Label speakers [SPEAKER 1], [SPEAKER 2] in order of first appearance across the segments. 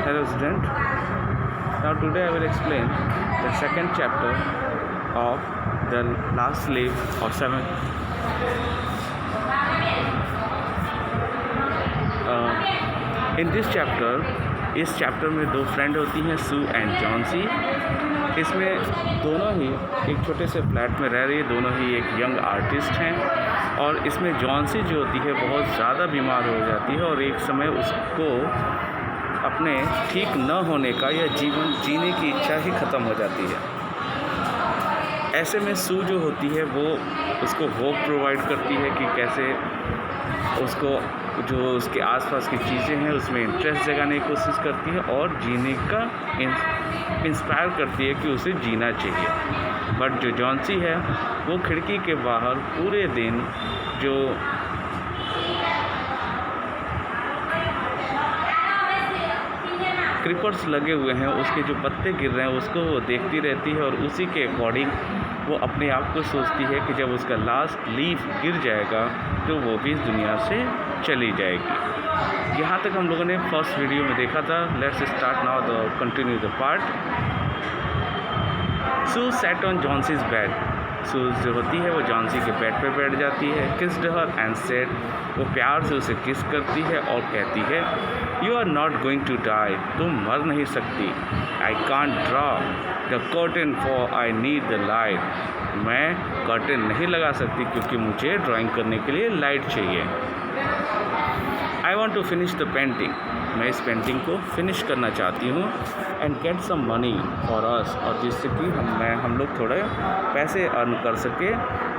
[SPEAKER 1] Hello student. Now today I will explain the second chapter of the last slave of 7. In this chapter, इस chapter में दो friend होती हैं, सू and Johnsy. इसमें दोनों ही एक छोटे से फ्लैट में रह रही है, दोनों ही एक यंग आर्टिस्ट हैं। और इसमें जॉन्सी जो होती है बहुत ज़्यादा बीमार हो जाती है और एक समय उसको अपने ठीक न होने का या जीवन जीने की इच्छा ही ख़त्म हो जाती है। ऐसे में सू जो होती है वो उसको होप प्रोवाइड करती है कि कैसे उसको जो उसके आसपास की चीज़ें हैं उसमें इंटरेस्ट जगाने की कोशिश करती है और जीने का इंस्पायर करती है कि उसे जीना चाहिए। बट जो जॉन्सी है वो खिड़की के बाहर पूरे दिन जो क्रीपर्स लगे हुए हैं उसके जो पत्ते गिर रहे हैं उसको वो देखती रहती है और उसी के अकॉर्डिंग वो अपने आप को सोचती है कि जब उसका लास्ट लीफ गिर जाएगा तो वो भी इस दुनिया से चली जाएगी। यहाँ तक हम लोगों ने फर्स्ट वीडियो में देखा था। Let's start now the continue the part. Sue sat on Johnsy's bed. Sue जो होती है वो जॉन्सी के बेड पे बैठ जाती है। किस्ड हर एंड सेड, वो प्यार से उसे किस करती है और कहती है, you are not going to die, तुम मर नहीं सकती। I can't draw the curtain for I need the light, मैं कर्टन नहीं लगा सकती क्योंकि मुझे ड्राइंग करने के लिए लाइट चाहिए। I want to finish the painting, मैं इस पेंटिंग को फिनिश करना चाहती हूँ। And get some money for us, और जिससे कि हम लोग थोड़े पैसे अर्न कर सके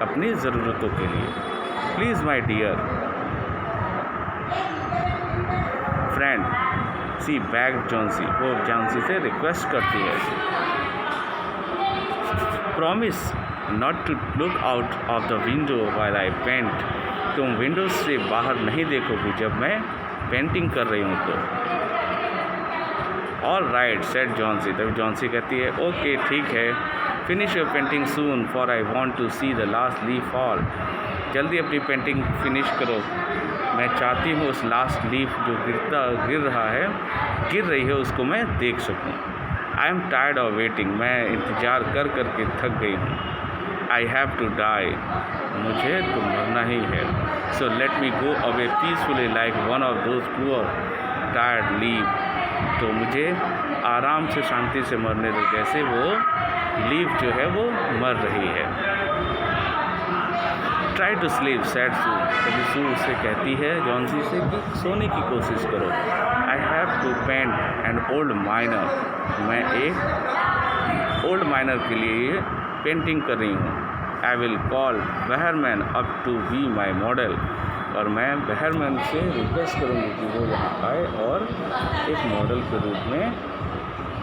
[SPEAKER 1] अपनी ज़रूरतों के लिए। Please my dear friend she begged Johnsy, वो जॉन्सी से रिक्वेस्ट करती है, promise not to look out of the window while I paint, तुम विंडो से बाहर नहीं देखोगी जब मैं पेंटिंग कर रही हूँ तो। ऑल राइट सेड जॉन्सी, तभी जॉन्सी कहती है, ओके ठीक है, finish your painting soon for I want to see the last leaf fall, जल्दी अपनी पेंटिंग फिनिश करो, मैं चाहती हूँ उस लास्ट लीफ जो गिर रही है उसको मैं देख सकूँ। I am tired of waiting, मैं इंतज़ार कर कर के थक गई हूँ। आई हैव टू डाई, मुझे तो मरना ही है। So let me go away peacefully like one of those poor tired leave, तो मुझे आराम से शांति से मरने दो जैसे वो लीफ जो है वो मर रही है। ट्राई टू स्लीप सैड सू, कभी सू उससे कहती है जॉन्सी से कि सोने की कोशिश करो। I have to paint an old miner, मैं एक ओल्ड माइनर के लिए पेंटिंग कर रही हूँ। I will call Behrman up to be my model, और मैं बहरमैन से रिक्वेस्ट करूँगी कि वो यहाँ आए और एक मॉडल के रूप में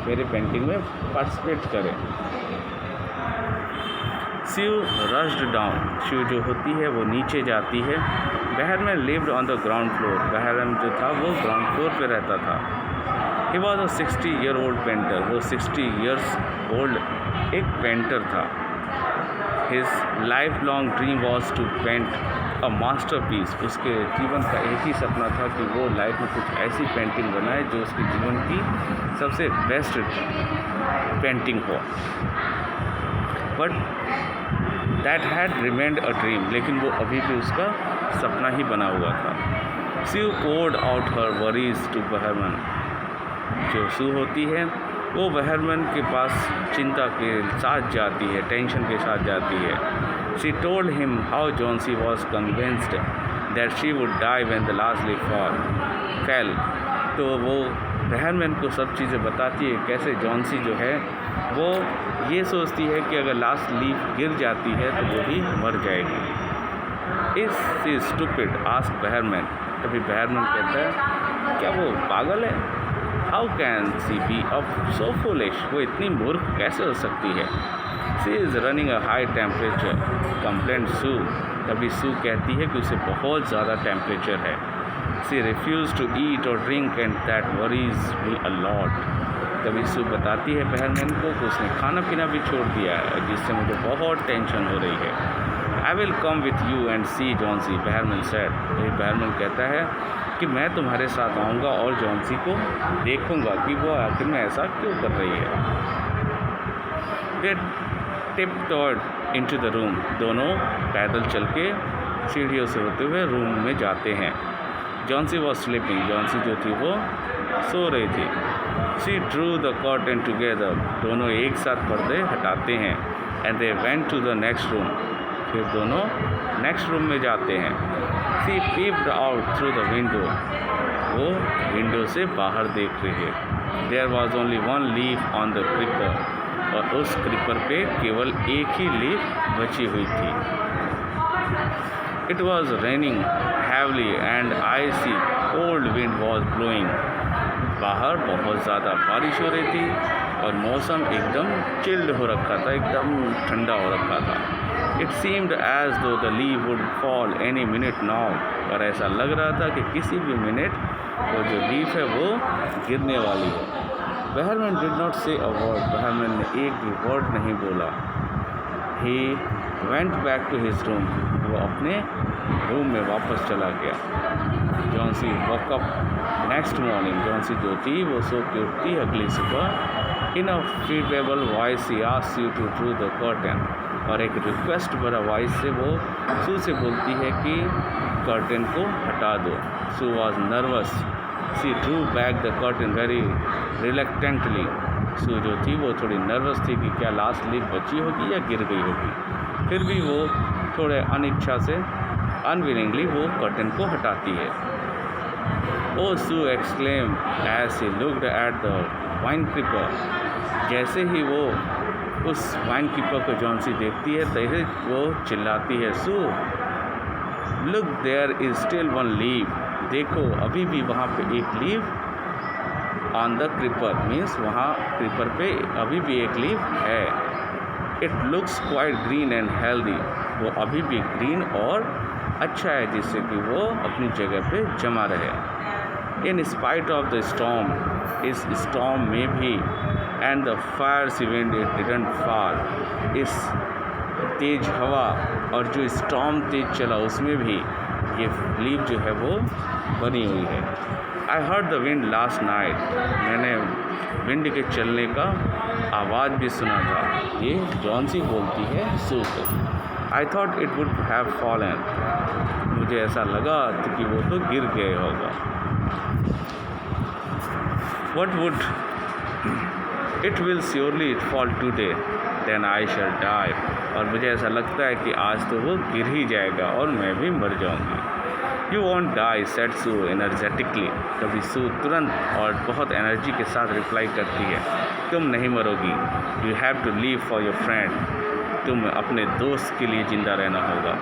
[SPEAKER 1] मेरे पेंटिंग में पार्टिसिपेट करें। शिव रश्ड डाउन, शिव जो होती है वो नीचे जाती है। Behrman lived on the ground floor, Behrman जो था वो ग्राउंड फ्लोर पे रहता था। He was a 60-year-old painter, वो 60 years old एक पेंटर था। His life long dream was to paint a masterpiece, उसके जीवन का एक ही सपना था कि वो लाइफ में कुछ ऐसी पेंटिंग बनाए जो उसके जीवन की सबसे बेस्ट पेंटिंग हो। But that had remained a dream, लेकिन वो अभी भी उसका सपना ही बना हुआ था। She poured out her worries to Behrman, जो सू होती है वो बहरमैन के पास चिंता के साथ जाती है, टेंशन के साथ जाती है। She told him how Johnsy was convinced that she would die when the last leaf fell, तो वो बहरमैन को सब चीज़ें बताती है कैसे जॉन्सी जो है वो ये सोचती है कि अगर लास्ट लीफ गिर जाती है तो वो भी मर जाएगी। Is she stupid asked Behrman, तभी बहरमैन कहता है क्या वो पागल है? How can she be of so foolish, वो इतनी मूर्ख कैसे हो सकती है? She is running a high temperature complained Sue, तभी सू कहती है कि उसे बहुत ज़्यादा टेम्परेचर है। सी रिफ्यूज़ टू ईट और drink and that worries me a lot, तभी सू बताती है बहरमैन को कि उसने खाना पीना भी छोड़ दिया है जिससे मुझे बहुत टेंशन हो रही है। I will come with you and see Johnsy, Behrman said, Behrman कहता है कि मैं तुम्हारे साथ आऊँगा और जॉन्सी को देखूँगा कि वो आखिर में ऐसा क्यों कर रही है। दे टिपटॉड इनटू द रूम। दोनों पैदल चल के सीढ़ियों से होते हुए रूम में जाते हैं। Johnsy was sleeping. जॉन्सी जो थी वो सो रही थी। She drew the curtain together. दोनों एक साथ पर्दे हटाते हैं। And they went to the next room. फिर दोनों नेक्स्ट रूम में जाते हैं। She peeped out through the window. वो विंडो से बाहर देख रही है। There was only one leaf on the creeper. और उस क्रीपर पे केवल एक ही लीफ बची हुई थी। It was raining heavily and icy cold wind was blowing. बाहर बहुत ज़्यादा बारिश हो रही थी और मौसम एकदम चिल्ड हो रखा था, एकदम ठंडा हो रखा था। इट सीम्ड एज दो the leave would fall any minute now. और ऐसा लग रहा था कि किसी भी मिनट वो जो लीफ है वो गिरने वाली है। बहरमैन डिड नॉट से अ वर्ड। बहरमैन ने एक भी वर्ड नहीं बोला। He went back to his room. वो अपने रूम में वापस चला गया। Johnsy woke up next morning. Johnsy जो थी वो सो के उठती अगली सुबह। In a feeble voice he asks you to drew the curtain. और एक रिक्वेस्ट भरा वॉइस से वो सू से बोलती है कि कर्टेन को हटा दो। Sue was nervous. She drew back the curtain very reluctantly. Sue जो थी वो थोड़ी नर्वस थी कि क्या लास्ट लीफ बची होगी या गिर गई होगी। फिर भी वो थोड़े अनिच्छा से अनविलिंगली वो कर्टेन को हटाती है। Oh Sue exclaimed as he looked at the vine creeper. जैसे ही वो उस वाइन कीपर को जॉन्सी देखती है तैसे वो चिल्लाती है, Sue look there is still one leaf. देखो अभी भी वहाँ पे एक leaf on the creeper. Means वहाँ क्रीपर पे अभी भी एक लीव है। It looks quite green and healthy. वो अभी भी ग्रीन और अच्छा है जिससे कि वो अपनी जगह पे जमा रहे। In spite of the storm. इस स्टॉर्म में भी and the fire wind it didn't fall. इस तेज़ हवा और जो स्टॉर्म तेज चला उसमें भी ये लीव जो है वो बनी हुई है। I heard the wind last night. मैंने विंड के चलने का आवाज़ भी सुना था। ये जॉन्सी बोलती है सू को। I thought it would have fallen. मुझे ऐसा लगा कि वो तो गिर गया होगा। What would it will surely fall today then I shall die. और मुझे ऐसा लगता है कि आज तो वो गिर ही जाएगा और मैं भी मर जाऊंगी। You won't die said Sue energetically. कभी सू तुरंत और बहुत एनर्जी के साथ रिप्लाई करती है, तुम नहीं मरोगी। You have to live for your friend. तुम अपने दोस्त के लिए ज़िंदा रहना होगा।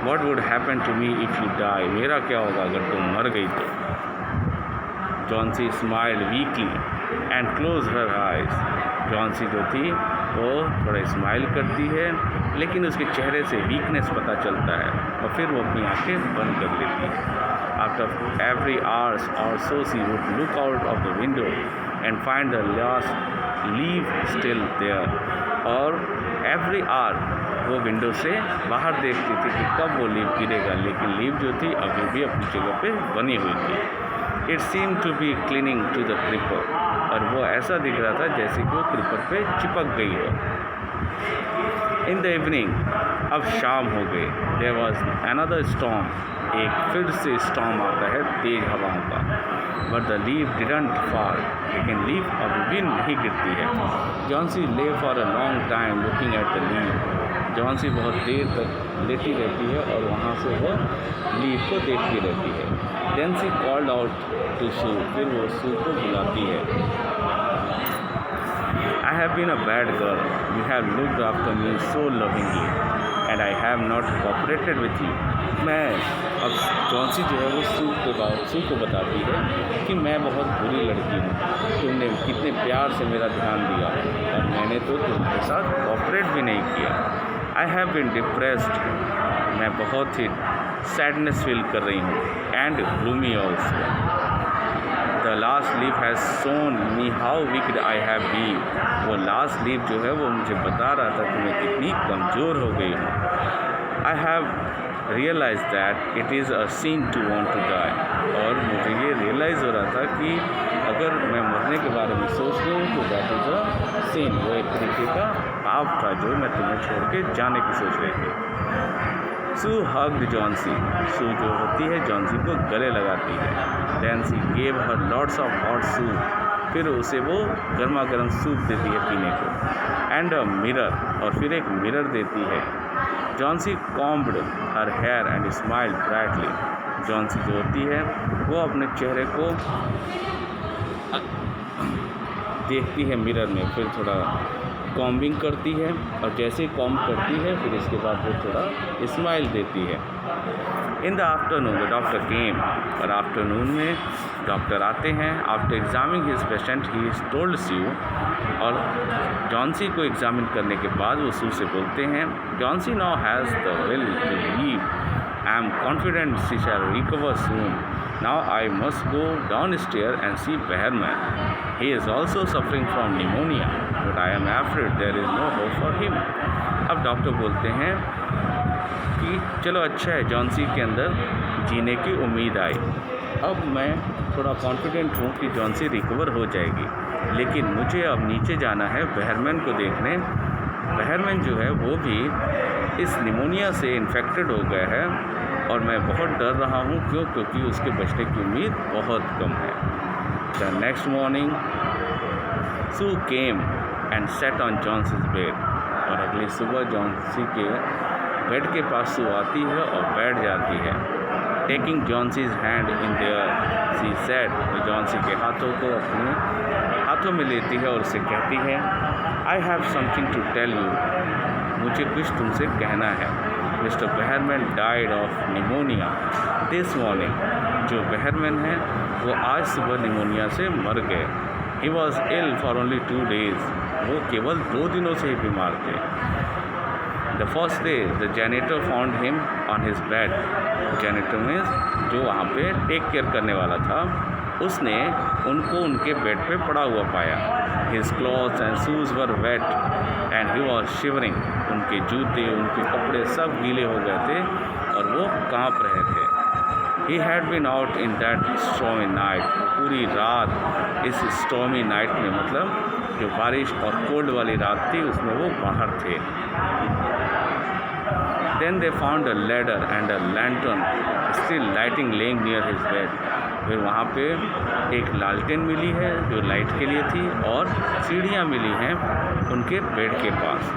[SPEAKER 1] What would happen to me if you die. मेरा क्या होगा अगर तुम मर गई तो। Johnsy smiled weakly and closed her eyes. Johnsy जो थी वो थोड़ा स्माइल करती है लेकिन उसके चेहरे से वीकनेस पता चलता है और फिर वो अपनी आंखें बंद कर लेती है। आफ्टर एवरी आवर्स और so she would look out of the window and find the last leaf still there. और एवरी आवर वो विंडो से बाहर देखती थी कि कब वो लीव गिरेगा, लेकिन लीव जो थी अभी भी अपनी जगह पे बनी हुई थी। It seem to be clinging to the creeper. और वो ऐसा दिख रहा था जैसे कि वो क्रीपर पे चिपक गई हो। इन द इवनिंग, अब शाम हो गई। There was another storm. एक फिर से स्टॉर्म आता है तेज हवाओं का। But the leave didn't fall. लेकिन लीव अभी भी नहीं गिरती है। Johnsy lay for a long time looking at the leave. Johnsy बहुत देर तक लेटी रहती है और वहाँ से वो लीव को देखती रहती है। Then she called out to Sue. फिर वो सू को बुलाती है। I have been a bad girl. You have looked after me so lovingly and I have not cooperated with you. मैं अब जॉन्सी जो है वो सू को बताती है कि मैं बहुत बुरी लड़की हूँ। तुमने कितने प्यार से मेरा ध्यान दिया और मैंने तो तुम्हारे साथ कोऑपरेट भी नहीं किया। I have been depressed. मैं बहुत ही सैडनेस फील कर रही हूँ and gloomy also. The last leave has shown me how weak I have been. वो लास्ट लीव जो है वो मुझे बता रहा था कि मैं कितनी कमज़ोर हो गई हूँ। I have realise that it is a sin to want to die. और मुझे ये रियलाइज़ हो रहा था कि अगर मैं मरने के बारे में सोच रही हूँ तो दैट इज़ अ सिन, वो एक तरीके का पाप था जो मैं तुम्हें छोड़ के जाने की सोच रही थी। सू हग्ड जॉन्सी, सू जो होती है जॉन्सी को गले लगाती है। Then she gave her lots of hot soup, फिर उसे वो गर्मा गर्म सूप देती है पीने को। एंड अ मिरर, और फिर एक मिरर देती है। Johnsy combed her hair and smile brightly, Johnsy जो होती है वो अपने चेहरे को देखती है मिरर में, फिर थोड़ा कॉम्बिंग करती है, और जैसे ही कॉम्ब करती है फिर इसके बाद वो थोड़ा स्माइल देती है। In the afternoon the doctor came, और आफ्टरनून में डॉक्टर आते हैं। After examining his patient he told Sue, और जॉन्सी को एग्जामिन करने के बाद वो सू से बोलते हैं, Johnsy now has the will to live, I am confident she shall recover soon, now I must go down stair and see Behrman, he is also suffering from pneumonia, but I am afraid there is no hope for him. अब doctor बोलते हैं कि चलो अच्छा है, Johnsy के अंदर जीने की उम्मीद आई। अब मैं थोड़ा कॉन्फिडेंट हूँ कि जॉन्सी रिकवर हो जाएगी, लेकिन मुझे अब नीचे जाना है बहरमैन को देखने। बहरमैन जो है वो भी इस निमोनिया से इन्फेक्टेड हो गया है, और मैं बहुत डर रहा हूँ। क्योंकि उसके बचने की उम्मीद बहुत कम है। The next morning Sue came and sat on Johnsy's bed, और अगली सुबह जॉन्सी के बेड के पास सू आती है और बैठ जाती है। Taking Johnsy's hand in their she said, Johnsy के हाथों को अपने हाथों में लेती है और उसे कहती है, I have something to tell you, मुझे कुछ तुमसे कहना है। Mister Behrman died of pneumonia this morning, जो बहरमैन है वो आज सुबह निमोनिया से मर गए। He was ill for only 2 days, वो केवल 2 दिनों से ही बीमार थे। The first day the janitor found him on his bed, janitor means जो वहाँ पे टेक केयर करने वाला था, उसने उनको उनके बेड पे पड़ा हुआ पाया। His clothes and shoes were wait and he was shivering, उनके जूते उनके कपड़े सब गीले हो गए थे और वो काँप रहे थे। He had been out in that stormy night, पूरी रात इस स्टॉर्मी नाइट में, मतलब जो बारिश और कोल्ड वाली रात थी उसमें वो बाहर थे। Then they found a ladder and a lantern still lighting laying near his bed, फिर वहाँ पे एक लालटेन मिली है जो लाइट के लिए थी, और सीढ़ियाँ मिली हैं उनके बेड के पास।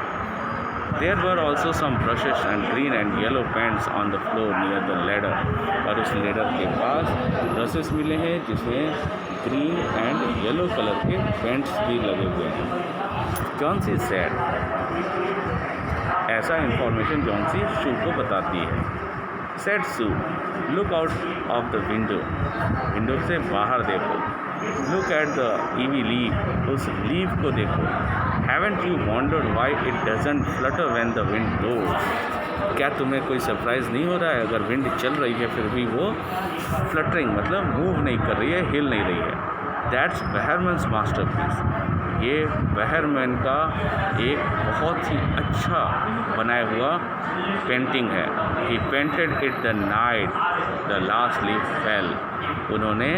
[SPEAKER 1] There were also some brushes and green and yellow paints on the floor near the ladder, और उस लेडर के पास ब्रशेस मिले हैं जिसमें ग्रीन एंड येलो कलर के पेंट्स भी लगे हुए हैं। जॉन्सी सेड, ऐसा इंफॉर्मेशन जॉन्सी सू को बताती है। Said Sue, look out of the window, window से बाहर देखो। Look at the ivy leaf, उस लीफ को देखो। Haven't you wondered why it doesn't flutter when the wind blows, क्या तुम्हें कोई सरप्राइज़ नहीं हो रहा है अगर विंड चल रही है फिर भी वो फ्लटरिंग मतलब मूव नहीं कर रही है, हिल नहीं रही है। दैट्स बहरमैन्स मास्टरपीस, ये बहरमैन का एक बहुत ही अच्छा बनाया हुआ पेंटिंग है। He painted it the night the last leaf fell, उन्होंने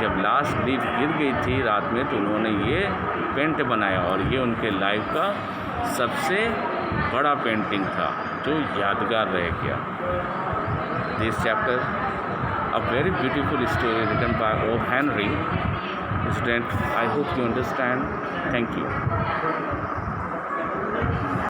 [SPEAKER 1] जब लास्ट लीफ गिर गई थी रात में तो उन्होंने ये पेंट बनाया, और ये उनके लाइफ का सबसे बड़ा पेंटिंग था जो यादगार रह गया। This chapter a very beautiful story written by O. Henry. Student, I hope you understand. Thank you.